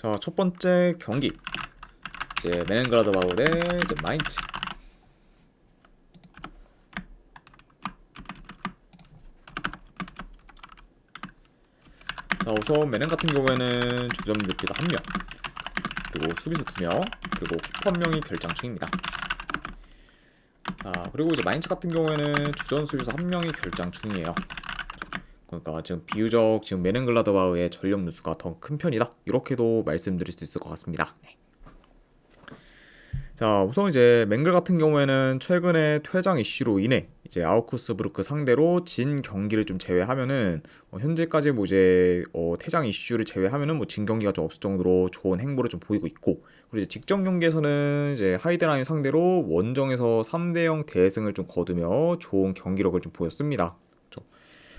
자, 첫 번째 경기 이제 메넨그라드바흐 대 이제 마인츠. 자, 우선 메넨 같은 경우에는 주전 미드필더 1명, 그리고 수비수 2명, 그리고 키퍼 1명이 결장 중입니다. 자, 그리고 이제 마인츠 같은 경우에는 주전 수비수 1명이 결장 중이에요. 그러니까 지금 비교적 지금 메넨글라드바흐의 전력 누수가 더 큰 편이다, 이렇게도 말씀드릴 수 있을 것 같습니다. 자, 우선 이제 맹글 같은 경우에는 최근에 퇴장 이슈로 인해 이제 아우크스부르크 상대로 진 경기를 좀 제외하면은 현재까지 뭐 이제 퇴장 이슈를 제외하면은 뭐 진 경기가 좀 없을 정도로 좋은 행보를 좀 보이고 있고, 그리고 이제 직전 경기에서는 이제 하이데라인 상대로 원정에서 3대0 대승을 좀 거두며 좋은 경기력을 좀 보였습니다. 그렇죠?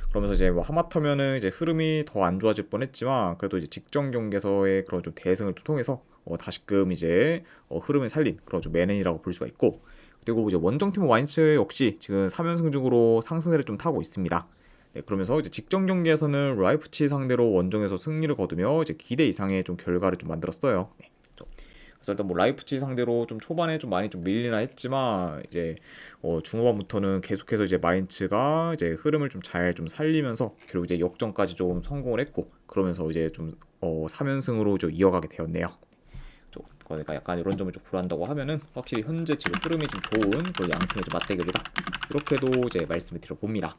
그러면서 이제 뭐 하마터면은 이제 흐름이 더 안 좋아질 뻔했지만, 그래도 이제 직전 경기에서의 그런 좀 대승을 통해서 다시금 이제 흐름을 살린 그런 좀 매넨이라고 볼 수가 있고, 그리고 이제 원정팀 마인츠 역시 지금 3연승 중으로 상승세를 좀 타고 있습니다. 네, 그러면서 이제 직전 경기에서는 라이프치 상대로 원정에서 승리를 거두며 이제 기대 이상의 좀 결과를 좀 만들었어요. 네, 그래서 일단 뭐 라이프치 상대로 좀 초반에 좀 많이 좀 밀리나 했지만, 이제 중후반부터는 계속해서 이제 마인츠가 이제 흐름을 좀 잘 좀 살리면서 결국 이제 역전까지 좀 성공을 했고, 그러면서 이제 좀 3연승으로 좀 이어가게 되었네요. 그러니까 약간 이런 점을 좀 고려한다고 하면은 확실히 현재 지금 흐름이 좀 좋은 그런 양팀의 좀 맞대결이다, 이렇게도 이제 말씀을 드려봅니다.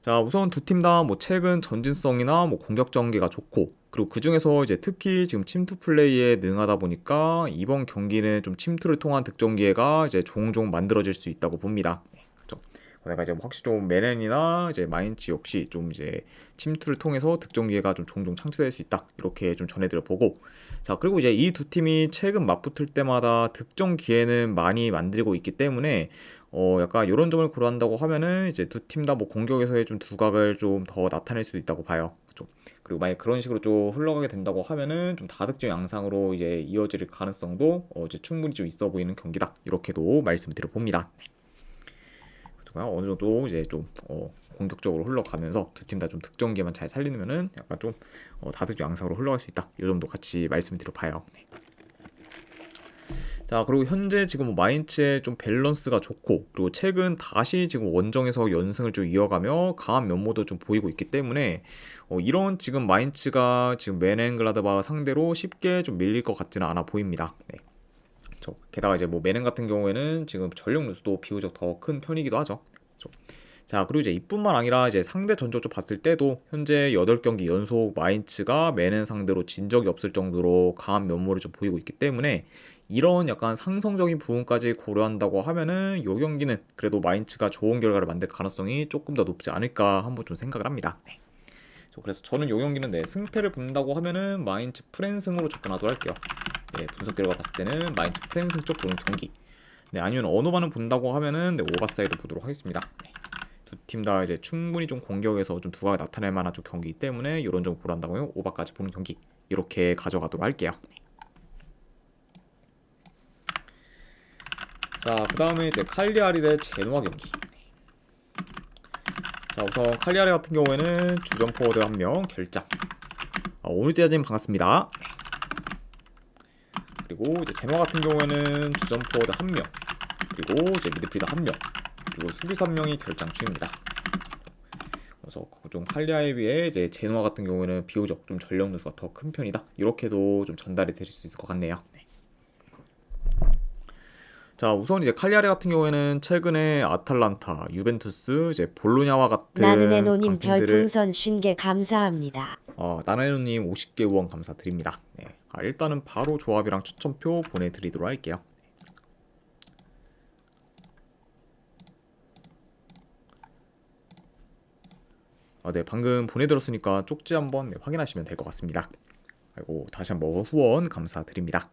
자, 우선 두 팀 다 뭐 최근 전진성이나 뭐 공격 전개가 좋고, 그리고 그 중에서 이제 특히 지금 침투 플레이에 능하다 보니까 이번 경기는 좀 침투를 통한 득점 기회가 이제 종종 만들어질 수 있다고 봅니다. 그렇죠? 내가 이제 뭐 확실히 좀 메넨이나 이제 마인츠 역시 좀 이제 침투를 통해서 득점 기회가 좀 종종 창출될 수 있다, 이렇게 좀 전해드려 보고, 자, 그리고 이제 이 두 팀이 최근 맞붙을 때마다 득점 기회는 많이 만들고 있기 때문에 약간 이런 점을 고려한다고 하면은 이제 두 팀 다 뭐 공격에서의 좀 두각을 좀 더 나타낼 수도 있다고 봐요. 그죠? 그리고 만약 그런 식으로 좀 흘러가게 된다고 하면은 좀 다득점 양상으로 이제 이어질 가능성도 이제 충분히 좀 있어 보이는 경기다, 이렇게도 말씀을 드려봅니다. 어느 정도 이제 좀 공격적으로 흘러가면서 두 팀 다 좀 득점기만 잘 살리면은 약간 좀 다득점 양상으로 흘러갈 수 있다, 이 점도 같이 말씀을 드려봐요. 네. 자, 그리고 현재 지금 뭐 마인츠의 좀 밸런스가 좋고, 그리고 최근 다시 지금 원정에서 연승을 좀 이어가며 강한 면모도 좀 보이고 있기 때문에 이런 지금 마인츠가 지금 메넨글라드바흐 상대로 쉽게 좀 밀릴 것 같지는 않아 보입니다. 네. 게다가 이제 뭐 메넨 같은 경우에는 지금 전력 누수도 비교적 더 큰 편이기도 하죠. 자, 그리고 이제 이뿐만 아니라 이제 상대 전적을 봤을 때도 현재 8경기 연속 마인츠가 메넨 상대로 진 적이 없을 정도로 강한 면모를 좀 보이고 있기 때문에, 이런 약간 상성적인 부분까지 고려한다고 하면은 이 경기는 그래도 마인츠가 좋은 결과를 만들 가능성이 조금 더 높지 않을까 한번 좀 생각을 합니다. 네. 그래서 저는 이 경기는 네, 승패를 본다고 하면은 마인츠 프랜승으로 접근하도록 할게요. 네, 분석 결과 봤을 때는 마인츠 프랜승 쪽 보는 경기. 네, 아니면 언어반을 본다고 하면은 네, 오버사이드 보도록 하겠습니다. 네. 두 팀 다 이제 충분히 좀 공격에서 좀 두각을 나타낼 만한 좀 경기이기 때문에 이런 점 고려한다고요. 오버까지 보는 경기 이렇게 가져가도록 할게요. 자, 그 다음에 이제 칼리아리 대 제노아 경기. 자, 우선 칼리아리 같은 경우에는 주전 포워드 1명 결장. 오늘 띠아님 반갑습니다. 그리고 이제 제노아 같은 경우에는 주전 포워드 1명, 그리고 이제 미드필더 1명, 그리고 수비수 1명이 결장 중입니다. 그래서 좀 칼리아에 비해 이제 제노아 같은 경우에는 비교적 좀 전력 누수가 더 큰 편이다, 이렇게도 좀 전달이 되실 수 있을 것 같네요. 네. 자, 우선 이제 칼리아리 같은 경우에는 최근에 아탈란타, 유벤투스, 이제 볼로냐와 같은 나는애노님 강팀들을 별풍선 50개 감사합니다. 나나노님 50개 후원 감사드립니다. 네. 일단은 바로 조합이랑 추천표 보내드리도록 할게요. 네, 방금 보내드렸으니까 쪽지 한번 확인하시면 될 것 같습니다. 그리고 다시 한번 후원 감사드립니다.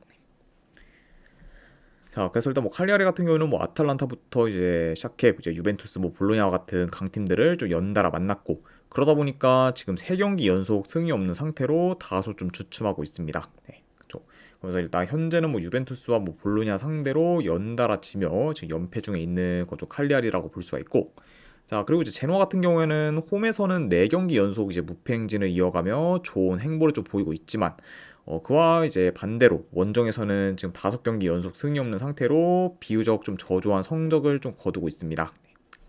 자, 그래서 일단 뭐 칼리아리 같은 경우는 뭐 아탈란타부터 이제 시작해 이제 유벤투스, 뭐 볼로냐와 같은 강팀들을 좀 연달아 만났고, 그러다 보니까 지금 3경기 연속 승이 없는 상태로 다소 좀 주춤하고 있습니다. 네, 그렇죠. 그래서 일단 현재는 뭐 유벤투스와 뭐 볼로냐 상대로 연달아 지며 지금 연패 중에 있는 그쪽 칼리아리라고 볼 수가 있고, 자, 그리고 이제 제노아 같은 경우에는 홈에서는 4경기 연속 이제 무패 행진을 이어가며 좋은 행보를 좀 보이고 있지만 그와 이제 반대로 원정에서는 지금 5경기 연속 승리 없는 상태로 비교적 좀 저조한 성적을 좀 거두고 있습니다.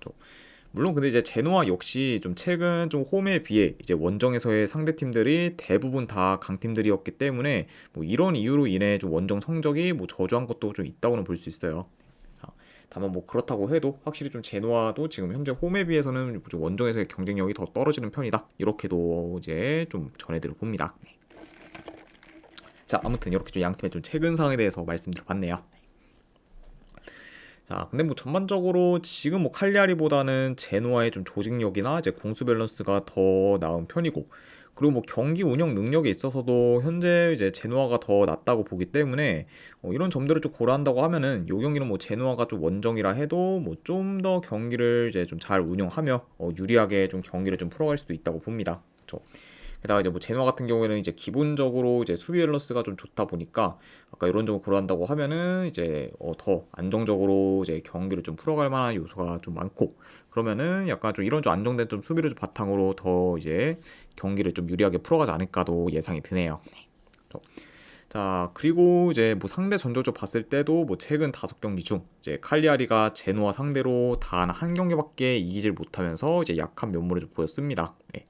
좀 물론 근데 이제 제노아 역시 좀 최근 좀 홈에 비해 이제 원정에서의 상대 팀들이 대부분 다 강팀들이었기 때문에 뭐 이런 이유로 인해 좀 원정 성적이 뭐 저조한 것도 좀 있다고는 볼 수 있어요. 다만 뭐 그렇다고 해도 확실히 좀 제노아도 지금 현재 홈에 비해서는 좀 원정에서의 경쟁력이 더 떨어지는 편이다. 이렇게도 이제 좀 전해드려 봅니다. 자, 아무튼 이렇게 좀 양팀의 좀 최근 상황에 대해서 말씀드려봤네요. 자, 근데 뭐 전반적으로 지금 뭐 칼리아리보다는 제노아의 좀 조직력이나 이제 공수 밸런스가 더 나은 편이고, 그리고 뭐 경기 운영 능력에 있어서도 현재 이제 제노아가 더 낫다고 보기 때문에 이런 점들을 좀 고려한다고 하면은 요 경기는 뭐 제노아가 좀 원정이라 해도 뭐 좀 더 경기를 이제 좀 잘 운영하며 유리하게 좀 경기를 좀 풀어갈 수도 있다고 봅니다. 그렇죠? 게다가 이제 뭐 제노아 같은 경우에는 이제 기본적으로 이제 수비 밸런스가 좀 좋다 보니까 아까 이런 점을 고려한다고 하면은 이제 더 안정적으로 이제 경기를 좀 풀어갈 만한 요소가 좀 많고, 그러면은 약간 좀 이런 좀 안정된 좀 수비를 좀 바탕으로 더 이제 경기를 좀 유리하게 풀어가지 않을까도 예상이 드네요. 자, 그리고 이제 뭐 상대 전적을 봤을 때도 뭐 최근 5경기 중 이제 칼리아리가 제노아 상대로 단 한 경기밖에 이기질 못하면서 이제 약한 면모를 좀 보였습니다. 네.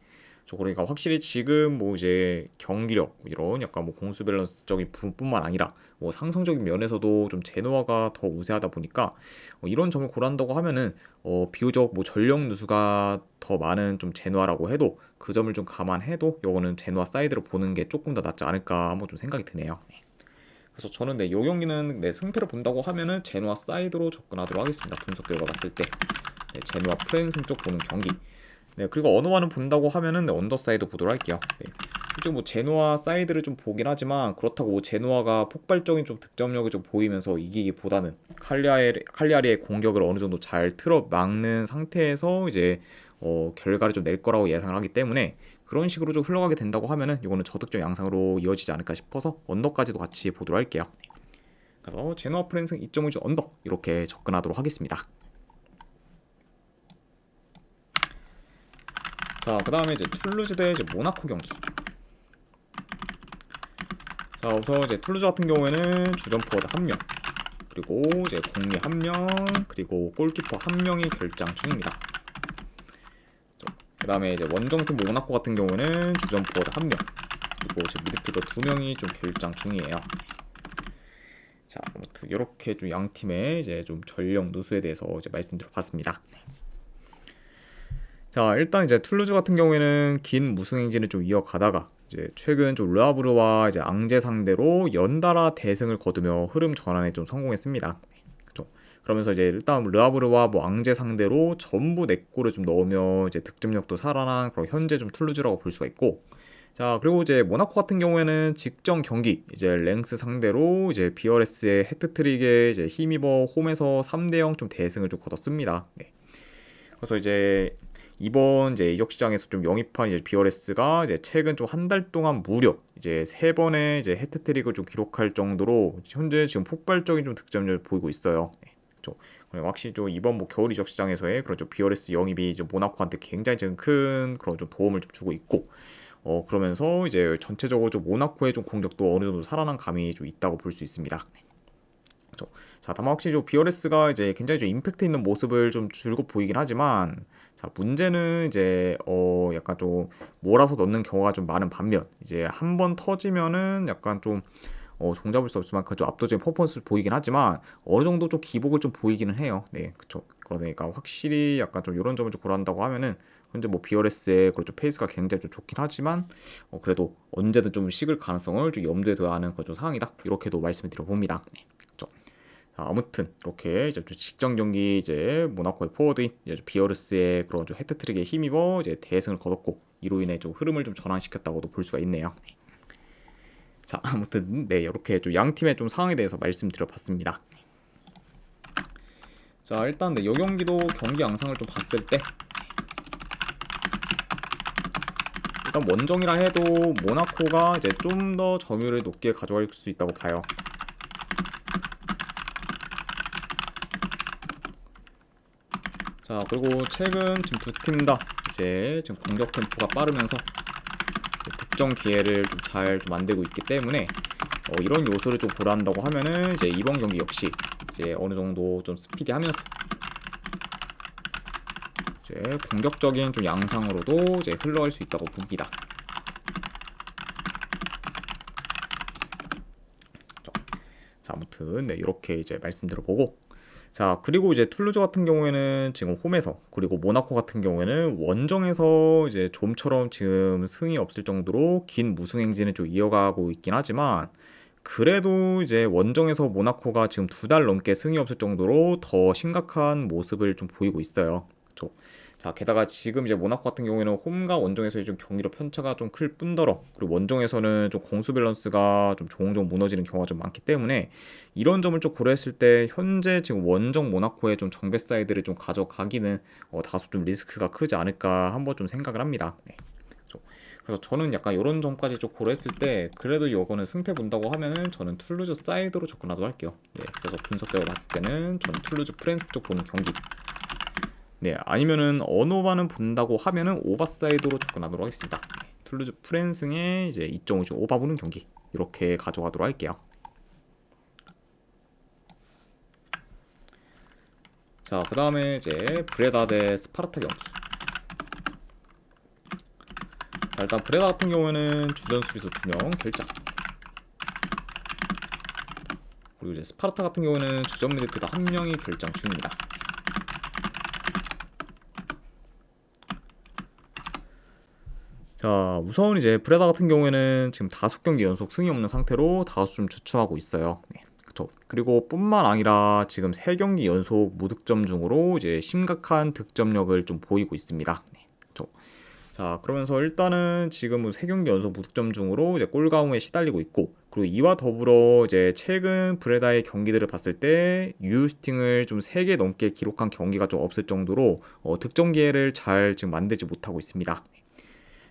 그러니까 확실히 지금 뭐 이제 경기력 이런 약간 뭐 공수 밸런스적인 부분뿐만 아니라 뭐 상성적인 면에서도 좀 제노아가 더 우세하다 보니까 이런 점을 고려한다고 하면은 비교적 뭐 전력 누수가 더 많은 좀 제노아라고 해도 그 점을 좀 감안해도 요거는 제노아 사이드로 보는 게 조금 더 낫지 않을까 한번 좀 생각이 드네요. 네. 그래서 저는 요 경기는 승패를 본다고 하면은 제노아 사이드로 접근하도록 하겠습니다. 분석 결과 봤을 때 제노아 프랜승 쪽 보는 경기. 네, 그리고 언어와는 본다고 하면은 언더사이드 보도록 할게요. 네. 솔직히 뭐 제노아 사이드를 좀 보긴 하지만 그렇다고 뭐 제노아가 폭발적인 좀 득점력을 좀 보이면서 이기기보다는 칼리아리의 공격을 어느 정도 잘 틀어 막는 상태에서 이제 결과를 좀 낼 거라고 예상을 하기 때문에 그런 식으로 좀 흘러가게 된다고 하면은 이거는 저득점 양상으로 이어지지 않을까 싶어서 언더까지도 같이 보도록 할게요. 그래서 제노아 프랜승 2.5주 언더 이렇게 접근하도록 하겠습니다. 자, 그 다음에 이제 툴루즈 대 이제 모나코 경기. 자, 우선 이제 툴루즈 같은 경우에는 주전 포워드 1명, 그리고 이제 공미 1명, 그리고 골키퍼 1명이 결장 중입니다. 그 다음에 이제 원정팀 모나코 같은 경우에는 주전 포워드 1명, 그리고 지금 미드필더 2명이 좀 결장 중이에요. 자, 아무튼 이렇게 좀 양 팀의 이제 좀 전력 누수에 대해서 이제 말씀드려봤습니다. 자, 일단 이제 툴루즈 같은 경우에는 긴 무승 행진을 좀 이어가다가 이제 최근 좀 르하브르와 이제 앙제 상대로 연달아 대승을 거두며 흐름 전환에 좀 성공했습니다. 그렇죠? 그러면서 이제 일단 르하브르와 뭐 앙제 상대로 전부 4골을 좀 넣으며 이제 득점력도 살아난 그런 현재 좀 툴루즈라고 볼 수가 있고, 자, 그리고 이제 모나코 같은 경우에는 직전 경기 이제 랭스 상대로 이제 비어레스의 해트트릭에 이제 힘입어 홈에서 3대0 좀 대승을 좀 거뒀습니다. 네. 그래서 이제 이번 이제 이적 시장에서 좀 영입한 이제 비어레스가 이제 최근 좀 한 달 동안 무려 이제 3번의 이제 해트트릭을 좀 기록할 정도로 현재 지금 폭발적인 좀 득점력을 보이고 있어요. 네, 그렇죠. 확실히 좀 이번 뭐 겨울 이적 시장에서의 그런 좀 비어레스 영입이 좀 모나코한테 굉장히 지금 큰 그런 좀 도움을 좀 주고 있고, 그러면서 이제 전체적으로 좀 모나코의 좀 공격도 어느 정도 살아난 감이 좀 있다고 볼 수 있습니다. 그렇죠. 자, 다만 확실히 좀 비어레스가 이제 굉장히 좀 임팩트 있는 모습을 좀 줄곧 보이긴 하지만, 자, 문제는 이제 약간 좀 몰아서 넣는 경우가 좀 많은 반면 이제 한 번 터지면은 약간 좀 종잡을 수 없을 만큼 좀 압도적인 퍼포먼스를 보이긴 하지만 어느 정도 좀 기복을 좀 보이기는 해요. 네, 그쵸. 그러니까 확실히 약간 좀 이런 점을 좀 고려한다고 하면은 현재 뭐 비어레스의 그런 좀 페이스가 굉장히 좀 좋긴 하지만 그래도 언제든 좀 식을 가능성을 좀 염두에 둬야 하는 그런 좀 상황이다. 이렇게도 말씀을 드려봅니다. 네, 그쵸. 자, 아무튼 이렇게 이제 좀 직전 경기 이제 모나코의 포워드인 이제 비어레스의 그런 좀 해트트릭에 힘입어 이제 대승을 거뒀고 이로 인해 좀 흐름을 좀 전환시켰다고도 볼 수가 있네요. 네. 자, 아무튼 네, 이렇게 좀 양 팀의 좀 상황에 대해서 말씀드려봤습니다. 자, 일단 네, 이 경기도 경기 양상을 좀 봤을 때 일단 원정이라 해도 모나코가 이제 좀 더 점유율을 높게 가져갈 수 있다고 봐요. 자, 그리고 최근 지금 두 팀 다 이제 지금 공격 템포가 빠르면서 득점 기회를 좀 잘 만들고 있기 때문에 이런 요소를 좀 고려한다고 하면은 이제 이번 경기 역시 이제 어느 정도 좀 스피디하면서 이제 공격적인 좀 양상으로도 이제 흘러갈 수 있다고 봅니다. 자, 아무튼 네, 이렇게 이제 말씀드려보고, 자, 그리고 이제 툴루즈 같은 경우에는 지금 홈에서, 그리고 모나코 같은 경우에는 원정에서 이제 좀처럼 지금 승이 없을 정도로 긴 무승 행진을 좀 이어가고 있긴 하지만, 그래도 이제 원정에서 모나코가 지금 2달 넘게 승이 없을 정도로 더 심각한 모습을 좀 보이고 있어요. 그쵸? 자, 게다가 지금 이제 모나코 같은 경우에는 홈과 원정에서의 좀 경기력 편차가 좀 클 뿐더러, 그리고 원정에서는 좀 공수 밸런스가 좀 종종 무너지는 경우가 좀 많기 때문에 이런 점을 좀 고려했을 때 현재 지금 원정 모나코의 좀 정배 사이드를 좀 가져가기는 다소 좀 리스크가 크지 않을까 한번 좀 생각을 합니다. 네. 그래서 저는 약간 이런 점까지 좀 고려했을 때 그래도 이거는 승패 본다고 하면은 저는 툴루즈 사이드로 접근하도록 할게요. 네, 그래서 분석적으로 봤을 때는 저는 툴루즈 프렌스 쪽 보는 경기, 네, 아니면은 언어반은 본다고 하면은 오바 사이드로 접근하도록 하겠습니다. 네, 툴루즈 프렌스의 이제 2.5주 오바 보는 경기 이렇게 가져가도록 할게요. 자, 그 다음에 이제 브레다 대 스파르타 경기. 자, 일단 브레다 같은 경우에는 주전 수비수 2명 결장, 그리고 이제 스파르타 같은 경우에는 주전 미드필더 1명이 결장 중입니다. 자, 우선 이제 브레다 같은 경우에는 지금 5경기 연속 승이 없는 상태로 다소 좀 주춤하고 있어요. 네, 그쵸. 그리고 뿐만 아니라 지금 3경기 연속 무득점 중으로 이제 심각한 득점력을 좀 보이고 있습니다. 네, 그쵸. 자, 그러면서 일단은 지금 3경기 연속 무득점 중으로 이제 골가움에 시달리고 있고, 그리고 이와 더불어 이제 최근 브레다의 경기들을 봤을 때 유스팅을 좀 3개 넘게 기록한 경기가 좀 없을 정도로 득점 기회를 잘 지금 만들지 못하고 있습니다.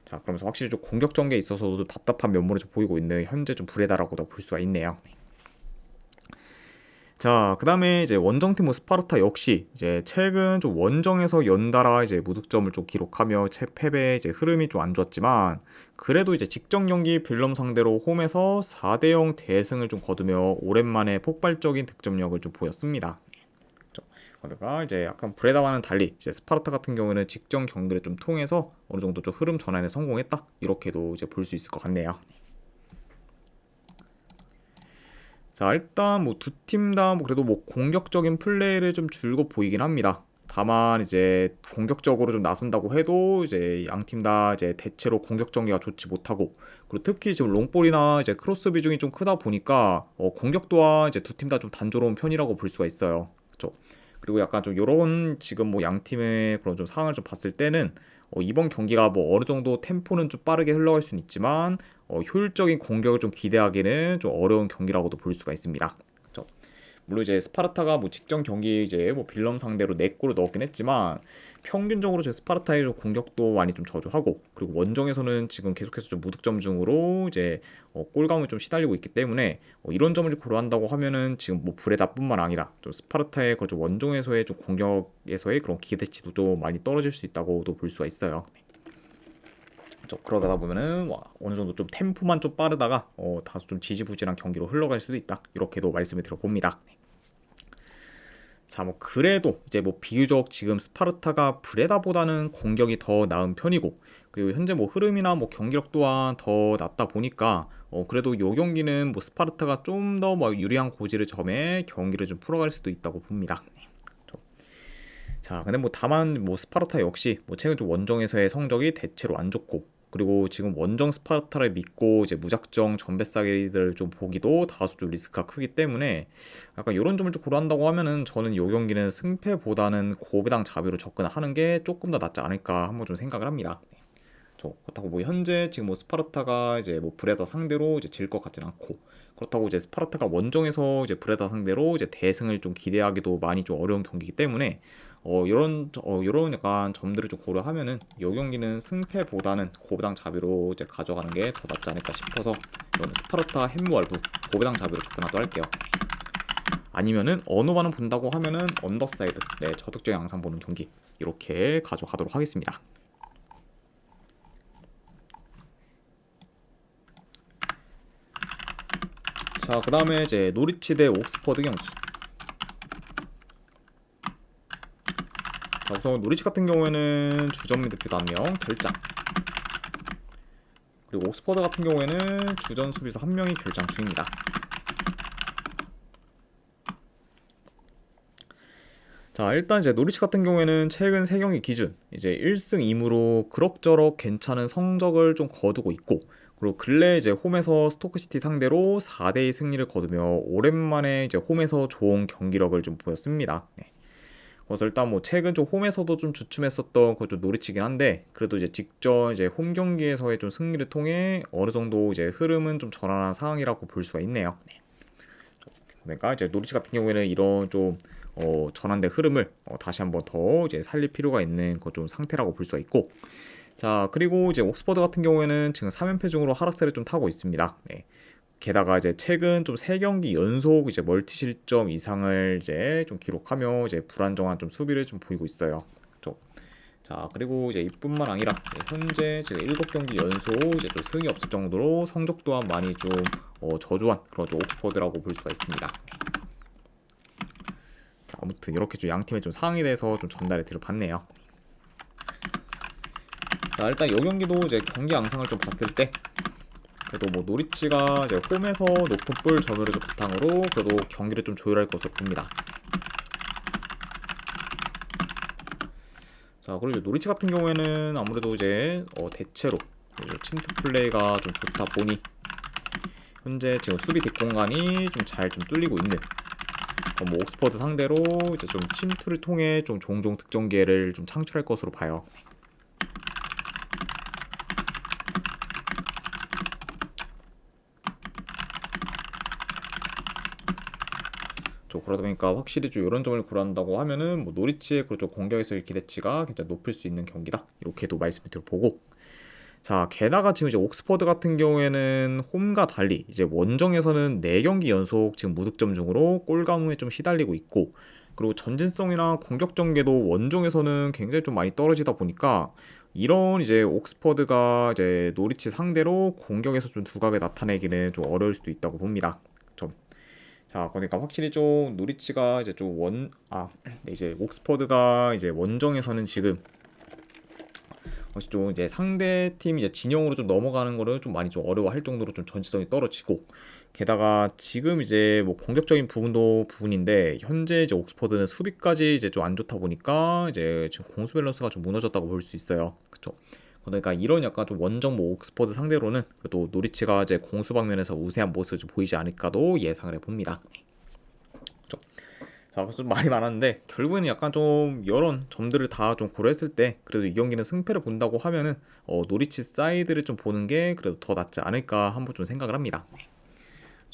자, 그러면서 확실히 좀 공격 전개에 있어서도 좀 답답한 면모를 좀 보이고 있는 현재 좀 브레다라고도 볼 수가 있네요. 자, 그 다음에 이제 원정팀 스파르타 역시 이제 최근 좀 원정에서 연달아 이제 무득점을 좀 기록하며 패배의 이제 흐름이 좀 안 좋았지만, 그래도 이제 직전 경기 빌럼 상대로 홈에서 4대0 대승을 좀 거두며 오랜만에 폭발적인 득점력을 좀 보였습니다. 그러니까 이제 약간 브레다와는 달리 이제 스파르타 같은 경우는 직전 경기를 좀 통해서 어느 정도 좀 흐름 전환에 성공했다, 이렇게도 이제 볼 수 있을 것 같네요. 자, 일단 뭐 두 팀 다 뭐 그래도 뭐 공격적인 플레이를 좀 줄곧 보이긴 합니다. 다만 이제 공격적으로 좀 나선다고 해도 이제 양 팀 다 이제 대체로 공격 전개가 좋지 못하고, 그리고 특히 지금 롱볼이나 이제 크로스 비중이 좀 크다 보니까 공격 또한 이제 두 팀 다 좀 단조로운 편이라고 볼 수가 있어요. 그렇죠? 그리고 약간 좀 요런 지금 뭐 양 팀의 그런 좀 상황을 좀 봤을 때는 이번 경기가 뭐 어느 정도 템포는 좀 빠르게 흘러갈 수는 있지만 효율적인 공격을 좀 기대하기는 좀 어려운 경기라고도 볼 수가 있습니다. 그렇죠? 물론 이제 스파르타가 뭐 직전 경기 이제 뭐 빌럼 상대로 4골을 넣었긴 했지만 평균적으로 제 스파르타의 좀 공격도 많이 좀 저조하고, 그리고 원정에서는 지금 계속해서 좀 무득점 중으로 이제 골감을 좀 시달리고 있기 때문에 이런 점을 고려한다고 하면은 지금 뭐 브레다뿐만 아니라 좀 스파르타의 그 좀 원정에서의 좀 공격에서의 그런 기대치도 좀 많이 떨어질 수 있다고도 볼 수가 있어요. 그러다 보면은 어느 정도 좀 템포만 좀 빠르다가 다소 좀 지지부진한 경기로 흘러갈 수도 있다, 이렇게도 말씀을 드려봅니다. 자, 뭐 그래도 이제 뭐 비교적 지금 스파르타가 브레다보다는 공격이 더 나은 편이고, 그리고 현재 뭐 흐름이나 뭐 경기력 또한 더 낫다 보니까 그래도 요 경기는 뭐 스파르타가 좀 더 뭐 유리한 고지를 점해 경기를 좀 풀어갈 수도 있다고 봅니다. 자, 근데 뭐 다만 뭐 스파르타 역시 뭐 최근 좀 원정에서의 성적이 대체로 안 좋고, 그리고 지금 원정 스파르타를 믿고 이제 무작정 전배싸기를 좀 보기도 다소 좀 리스크가 크기 때문에 약간 이런 점을 좀 고려한다고 하면은 저는 이 경기는 승패보다는 고배당 자비로 접근하는 게 조금 더 낫지 않을까 한번 좀 생각을 합니다. 그렇다고 뭐 현재 지금 뭐 스파르타가 이제 뭐 브레다 상대로 이제 질 것 같진 않고, 그렇다고 이제 스파르타가 원정에서 이제 브레다 상대로 이제 대승을 좀 기대하기도 많이 좀 어려운 경기이기 때문에 이런 약간 점들을 좀 고려하면은 이 경기는 승패보다는 고배당 자비로 이제 가져가는 게 더 낫지 않을까 싶어서 저는 스파르타 햄무알부 고배당 자비로 접근하도록 할게요. 아니면은 어느 반은 본다고 하면은 언더사이드, 네, 저득점 양상 보는 경기, 이렇게 가져가도록 하겠습니다. 자, 그 다음에 이제 노리치 대 옥스퍼드 경기. 자, 우선 노리치 같은 경우에는 주전 미드필더 1명 결장, 그리고 옥스퍼드 같은 경우에는 주전 수비수 1명이 결장 중입니다. 자, 일단 이제 노리치 같은 경우에는 최근 3경기 기준 이제 1승 2무로 그럭저럭 괜찮은 성적을 좀 거두고 있고, 그리고 근래 이제 홈에서 스토크시티 상대로 4대2 승리를 거두며 오랜만에 이제 홈에서 좋은 경기력을 좀 보였습니다. 네. 그래서 일단 뭐 최근 좀 홈에서도 좀 주춤했었던 그좀 노리치긴 한데, 그래도 이제 직전 이제 홈 경기에서의 좀 승리를 통해 어느 정도 이제 흐름은 좀 전환한 상황이라고 볼 수가 있네요. 네. 그러니까 이제 노리치 같은 경우에는 이런 좀 전환된 흐름을 다시 한번 더 이제 살릴 필요가 있는 그 좀 상태라고 볼 수가 있고, 자, 그리고 이제 옥스퍼드 같은 경우에는 지금 3연패 중으로 하락세를 좀 타고 있습니다. 네. 게다가 이제 최근 좀 3경기 연속 이제 멀티 실점 이상을 이제 좀 기록하며 이제 불안정한 좀 수비를 좀 보이고 있어요. 그렇죠? 자, 그리고 이제 이뿐만 아니라 현재 지금 7경기 연속 이제 좀 승이 없을 정도로 성적 또한 많이 좀 저조한 그런 좀 옥스퍼드라고 볼 수가 있습니다. 자, 아무튼 이렇게 좀 양 팀의 좀 상황에 대해서 좀 전달해 드려봤네요. 자, 일단 이 경기도 이제 경기 양상을 좀 봤을 때 그래도 뭐 노리치가 이제 홈에서 높은 볼 점유율을 좀 바탕으로 그래도 경기를 좀 조율할 것으로 봅니다. 자, 그리고 이제 노리치 같은 경우에는 아무래도 이제 대체로 이제 침투 플레이가 좀 좋다 보니 현재 지금 수비 뒷공간이 좀 잘 좀 뚫리고 있는 뭐 옥스퍼드 상대로 이제 좀 침투를 통해 좀 종종 득점 기회를 좀 창출할 것으로 봐요. 그러다 보니까 확실히 좀 이런 점을 고려한다고 하면은 뭐 노리치의 그쪽 공격에서의 기대치가 굉장히 높을 수 있는 경기다, 이렇게도 말씀을 드려보고, 자, 게다가 지금 이제 옥스퍼드 같은 경우에는 홈과 달리 이제 원정에서는 4경기 연속 지금 무득점 중으로 골 가무에 좀 시달리고 있고, 그리고 전진성이나 공격 전개도 원정에서는 굉장히 좀 많이 떨어지다 보니까 이런 이제 옥스퍼드가 이제 노리치 상대로 공격에서 좀 두각을 나타내기는 좀 어려울 수도 있다고 봅니다. 자, 그러니까 확실히 좀 노리치가 이제 좀 네, 이제 옥스퍼드가 이제 원정에서는 지금 좀 이제 상대 팀 이제 진영으로 좀 넘어가는 거를 좀 많이 좀 어려워할 정도로 좀 전지성이 떨어지고, 게다가 지금 이제 뭐 공격적인 부분인데 현재 이제 옥스퍼드는 수비까지 이제 좀 안 좋다 보니까 이제 지금 공수 밸런스가 좀 무너졌다고 볼 수 있어요. 그렇죠? 그러니까 이런 약간 좀 원정 뭐 옥스퍼드 상대로는 그래도 노리치가 이제 공수 방면에서 우세한 모습을 좀 보이지 않을까도 예상을 해봅니다. 그렇죠? 자, 그래서 좀 말이 많았는데 결국에는 약간 좀 이런 점들을 다 좀 고려했을 때 그래도 이 경기는 승패를 본다고 하면은 노리치 사이드를 좀 보는 게 그래도 더 낫지 않을까 한번 좀 생각을 합니다.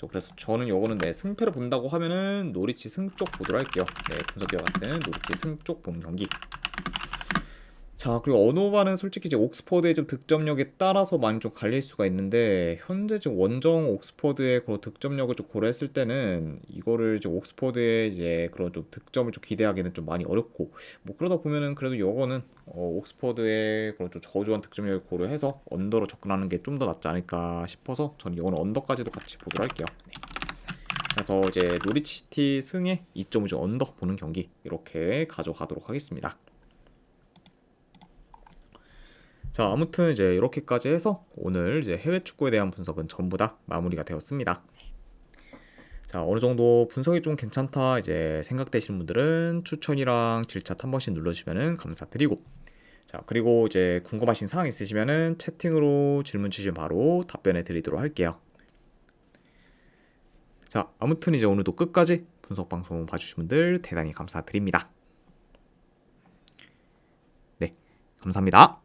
그래서 저는 요거는 승패를 본다고 하면은 노리치 승 쪽 보도록 할게요. 네, 분석해 봤을 때는 노리치 승 쪽 보는 경기. 자, 그리고 언어반은 솔직히 이제 옥스퍼드의 좀 득점력에 따라서 많이 좀 갈릴 수가 있는데, 현재 지금 원정 옥스퍼드의 그런 득점력을 좀 고려했을 때는 이거를 이제 옥스퍼드의 이제 그런 좀 득점을 좀 기대하기는 좀 많이 어렵고, 뭐 그러다 보면은 그래도 이거는 옥스퍼드의 그런 좀 저조한 득점력을 고려해서 언더로 접근하는 게 좀 더 낫지 않을까 싶어서 저는 이거는 언더까지도 같이 보도록 할게요. 네. 그래서 이제 노리치 시티 승에 2.5점 언더 보는 경기 이렇게 가져가도록 하겠습니다. 자, 아무튼 이제 이렇게까지 해서 오늘 이제 해외 축구에 대한 분석은 전부 다 마무리가 되었습니다. 자, 어느 정도 분석이 좀 괜찮다 이제 생각되시는 분들은 추천이랑 질차 한 번씩 눌러주시면 감사드리고, 자, 그리고 이제 궁금하신 사항 있으시면은 채팅으로 질문 주시면 바로 답변해 드리도록 할게요. 자, 아무튼 이제 오늘도 끝까지 분석 방송 봐주신 분들 대단히 감사드립니다. 네, 감사합니다.